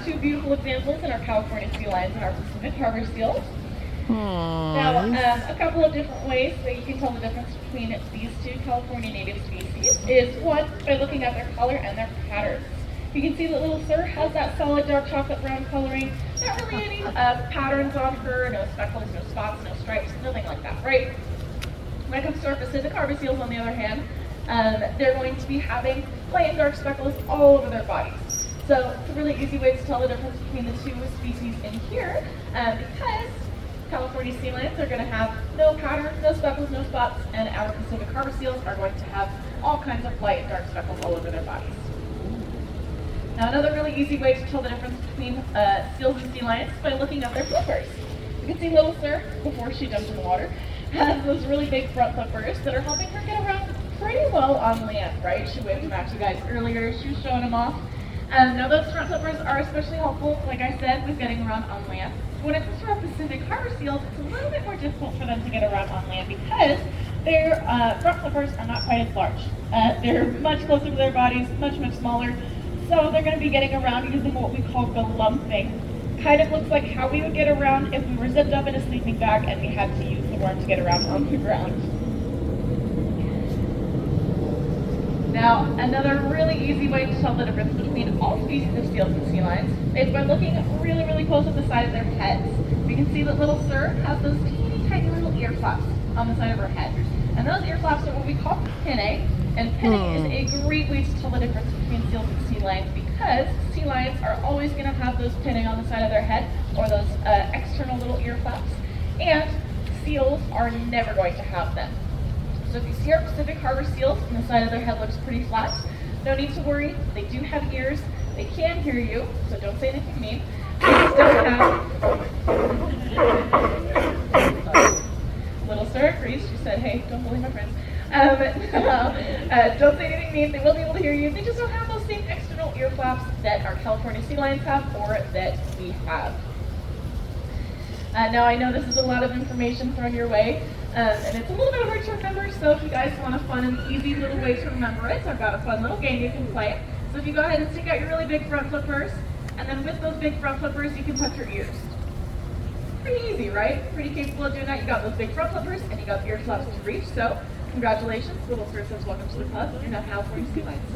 Two beautiful examples in our California sea lions and our Pacific harbor seals. Aww. Now, a couple of different ways that you can tell the difference between these two California native species is one, by looking at their color and their patterns. You can see that little Sir has that solid dark chocolate brown coloring, not really any patterns on her, no speckles, no spots, no stripes, nothing like that, right? When it comes to our Pacific harbor seals, on the other hand, they're going to be having light and dark speckles all over their bodies. So it's a really easy way to tell the difference between the two species in here, because California sea lions are going to have no pattern, no speckles, no spots, and our Pacific harbor seals are going to have all kinds of light and dark speckles all over their bodies. Now, another really easy way to tell the difference between seals and sea lions is by looking at their flippers. You can see little Sir, before she jumped in the water, has those really big front flippers that are helping her get around pretty well on land, right? She waved them at you guys earlier, she was showing them off. Now, those front flippers are especially helpful, like I said, with getting around on land. When it comes to our Pacific harbor seals, it's a little bit more difficult for them to get around on land because their front flippers are not quite as large. They're much closer to their bodies, much, much smaller. So they're going to be getting around using what we call glumping. Kind of looks like how we would get around if we were zipped up in a sleeping bag and we had to use the worm to get around on the ground. Now, another really easy way to tell the difference between all species of seals and sea lions is by looking really, really close at the side of their heads. We can see that little Sir has those teeny tiny little ear flaps on the side of her head. And those ear flaps are what we call pinnae. And pinnae is a great way to tell the difference between seals and sea lions because sea lions are always going to have those pinnae on the side of their head or those external little ear flaps. And seals are never going to have them. So if you see our Pacific harbor seals and the side of their head looks pretty flat, no need to worry. They do have ears. They can hear you, so don't say anything mean. They just don't have... Little Sir agrees. She said, hey, don't bully my friends. Don't say anything mean. They will be able to hear you. They just don't have those same external ear flaps that our California sea lions have or that we have. Now, I know this is a lot of information thrown your way, and it's a little bit hard to remember, so if you guys want a fun and easy little way to remember it, I've got a fun little game you can play. So if you go ahead and stick out your really big front flippers, and then with those big front flippers, you can touch your ears. Pretty easy, right? Pretty capable of doing that. You got those big front flippers, and you got the ear flaps to reach, so congratulations. Little Sir says, welcome to the club. You're now California sea lions.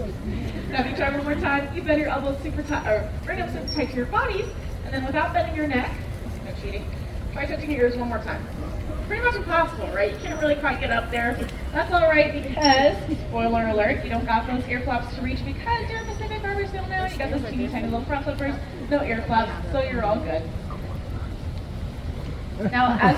Now, if you try one more time, you bend your elbows super tight, or bring them super tight to your bodies, and then without bending your neck, no cheating, try touching your ears one more time. Pretty much impossible, right? You can't really quite get up there. That's all right because, spoiler alert, you don't got those ear flaps to reach because you're a Pacific harbor seal now. You got those teeny tiny little front flippers, no ear flaps, so you're all good. Now, as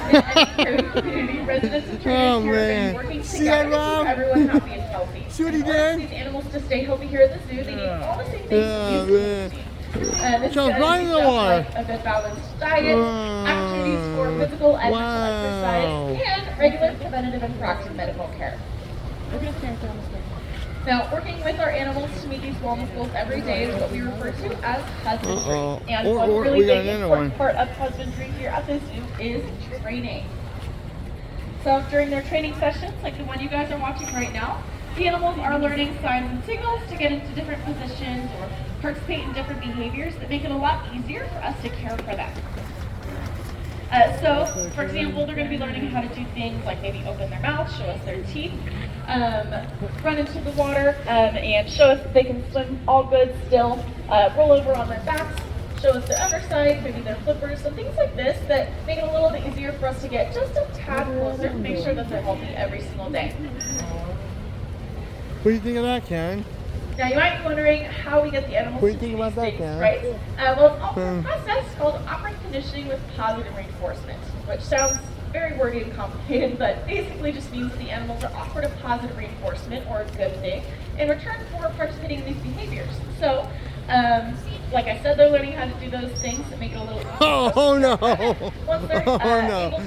in community, residents and trainers here have been working together to keep everyone happy and healthy. In order for these animals to stay healthy here at the zoo, they need all the same things that these humans need. This is like a good balanced diet, activities for physical and mental exercise, and regular preventative and proactive medical care. Now, working with our animals to meet these wellness goals every day is what we refer to as husbandry. And one really big important part of husbandry here at the zoo is training. So during their training sessions, like the one you guys are watching right now, the animals are learning signs and signals to get into different positions or participate in different behaviors that make it a lot easier for us to care for them. So, for example, they're going to be learning how to do things like maybe open their mouth, show us their teeth, run into the water, and show us that they can swim all good still, roll over on their backs, show us their underside, maybe their flippers, so things like this that make it a little bit easier for us to get just a tad closer and make sure that they're healthy every single day. What do you think of that, Karen? Now, you might be wondering how we get the animals to do these things, right? Well, it's all a process called operant conditioning with positive reinforcement, which sounds very wordy and complicated, but basically just means the animals are offered a positive reinforcement, or a good thing, in return for participating in these behaviors. So, like I said, they're learning how to do those things that make it a little easier. Oh no! Once they're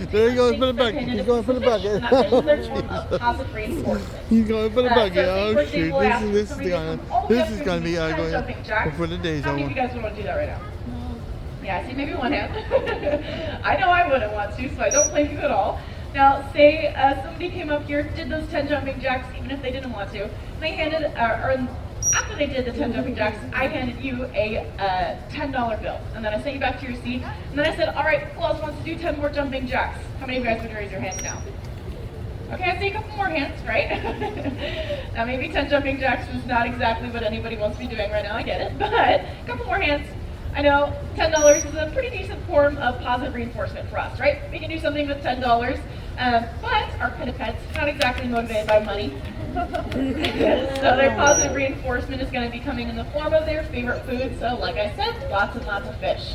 There he goes for the bucket. He's going for the bucket. That's their form of positive reinforcement. He's going for the bucket. So Oh shoot! This is going to be ugly before the day's over. How many of you guys would want to do that right now? Yeah, I see maybe one hand. I know I wouldn't want to, so I don't blame you at all. Now, say somebody came up here, did those 10 jumping jacks, even if they didn't want to. They handed, or after they did the 10 jumping jacks, I handed you a $10 bill. And then I sent you back to your seat. And then I said, all right, who else wants to do 10 more jumping jacks? How many of you guys would raise your hands now? Okay, I see a couple more hands, right? Now maybe 10 jumping jacks is not exactly what anybody wants to be doing right now, I get it. But a couple more hands. I know $10 is a pretty decent form of positive reinforcement for us, right? We can do something with $10, but our pinnipeds not exactly motivated by money. So their positive reinforcement is going to be coming in the form of their favorite food. So like I said, lots and lots of fish.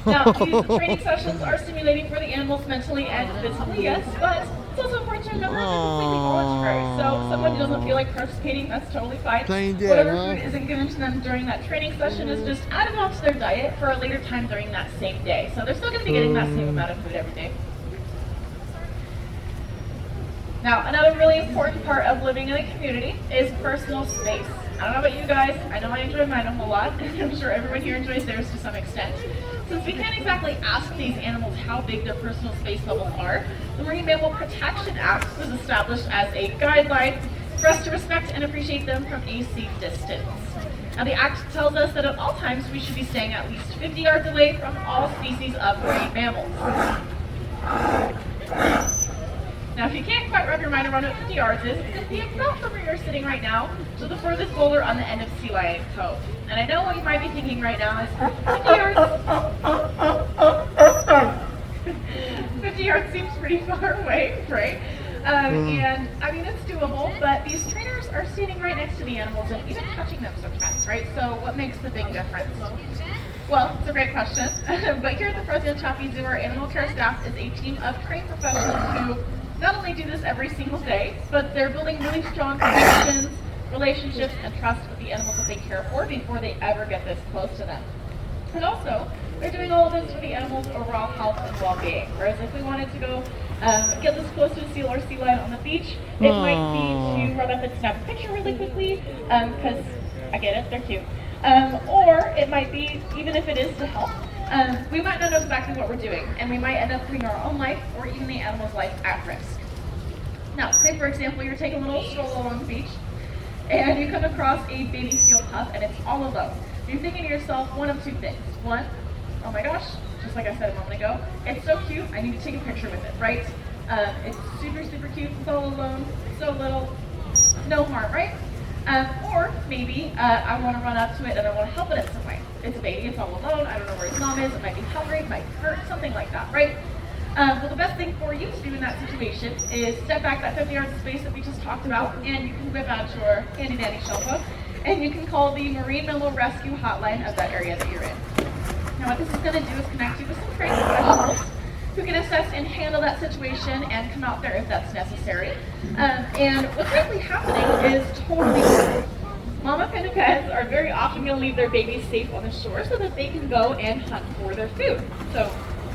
Now, these training sessions are stimulating for the animals mentally and physically, yes, but it's also important to remember they're completely voluntary. So someone who doesn't feel like participating, that's totally fine. Whatever food isn't given to them during that training session is just added onto their diet for a later time during that same day. So they're still going to be getting that same amount of food every day. Now, another really important part of living in a community is personal space. I don't know about you guys, I know I enjoy mine a whole lot, and I'm sure everyone here enjoys theirs to some extent. Since we can't exactly ask these animals how big their personal space levels are, the Marine Mammal Protection Act was established as a guideline for us to respect and appreciate them from a safe distance. Now, the Act tells us that at all times we should be staying at least 50 yards away from all species of marine mammals. Now, if you can't quite wrap your mind around what 50 yards is, it's going to be about from where you're sitting right now to the furthest boulder on the end of Sea Lion Cove. And I know what you might be thinking right now is 50 yards. 50 yards seems pretty far away, right? And I mean, it's doable, but these trainers are standing right next to the animals and even touching them sometimes, right? So what makes the big difference? Well, it's a great question. But here at the Fresno Chaffee Zoo, our animal care staff is a team of trained professionals who not only do this every single day, but they're building really strong connections, relationships, and trust with the animals that they care for before they ever get this close to them. And also, they're doing all of this for the animals' overall health and well-being. Whereas if we wanted to go get this close to a seal or sea lion on the beach, it might be to run up and snap a picture really quickly, because I get it, they're cute. Or it might be, even if it is to help, we might not know exactly what we're doing, and we might end up putting our own life or even the animal's life at risk. Now, say for example, you're taking a little stroll along the beach, and you come across a baby seal pup, and it's all alone. You're thinking to yourself one of two things. One, oh my gosh, just like I said a moment ago, it's so cute, I need to take a picture with it, right? It's super, super cute, it's all alone, so little, no harm, right? Or maybe I want to run up to it and I want to help it in some way. It's a baby, it's all alone, I don't know where its mom is, it might be hungry, it might hurt, something like that, right? Well, the best thing for you to do in that situation is step back that 50 yards of space that we just talked about, and you can whip out your handy dandy shell phone, and you can call the Marine Mammal Rescue Hotline of that area that you're in. Now, what this is going to do is connect you with some trained professionals who can assess and handle that situation and come out there if that's necessary. And what's likely happening is totally normal. Mama pinnipeds are very often going to leave their babies safe on the shore so that they can go and hunt for their food. So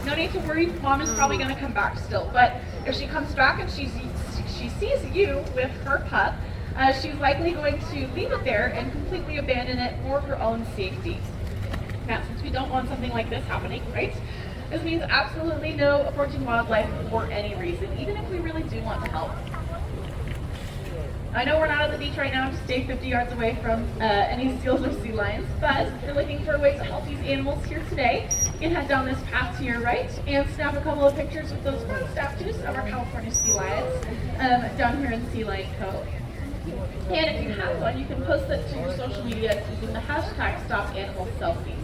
no need to worry, Mom is probably going to come back still. But if she comes back and she sees you with her pup, she's likely going to leave it there and completely abandon it for her own safety. Now, since we don't want something like this happening, right? This means absolutely no approaching wildlife for any reason, even if we really do want to help. I know we're not at the beach right now to stay 50 yards away from any seals or sea lions, but if you're looking for a way to help these animals here today, you can head down this path to your right and snap a couple of pictures with those front statues of our California sea lions down here in Sea Lion Cove. And if you have one, you can post it to your social media using the hashtag #StopAnimalSelfies.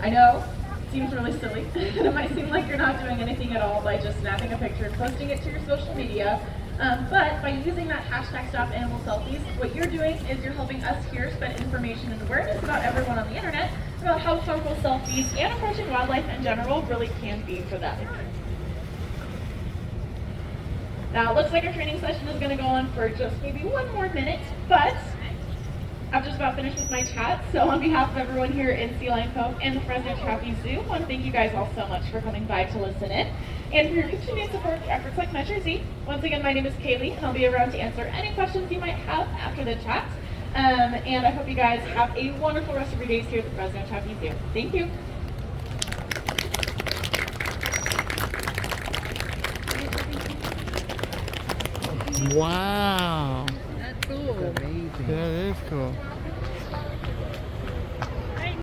I know, it seems really silly, and it might seem like you're not doing anything at all by just snapping a picture and posting it to your social media, but by using that hashtag #StopAnimalSelfies, what you're doing is you're helping us here spread information and awareness about everyone on the internet about how harmful selfies and approaching wildlife in general really can be for them. Now, it looks like our training session is going to go on for just maybe one more minute, but I'm just about finished with my chat, so on behalf of everyone here in Sea Lion Cove and the Fresno Chaffee Zoo, I want to thank you guys all so much for coming by to listen in, and for your continued support for efforts like Measure Z. Once again, my name is Kaylee, and I'll be around to answer any questions you might have after the chat, and I hope you guys have a wonderful rest of your days here at the Fresno Chaffee Zoo. Thank you. Wow. That's cool. That is cool.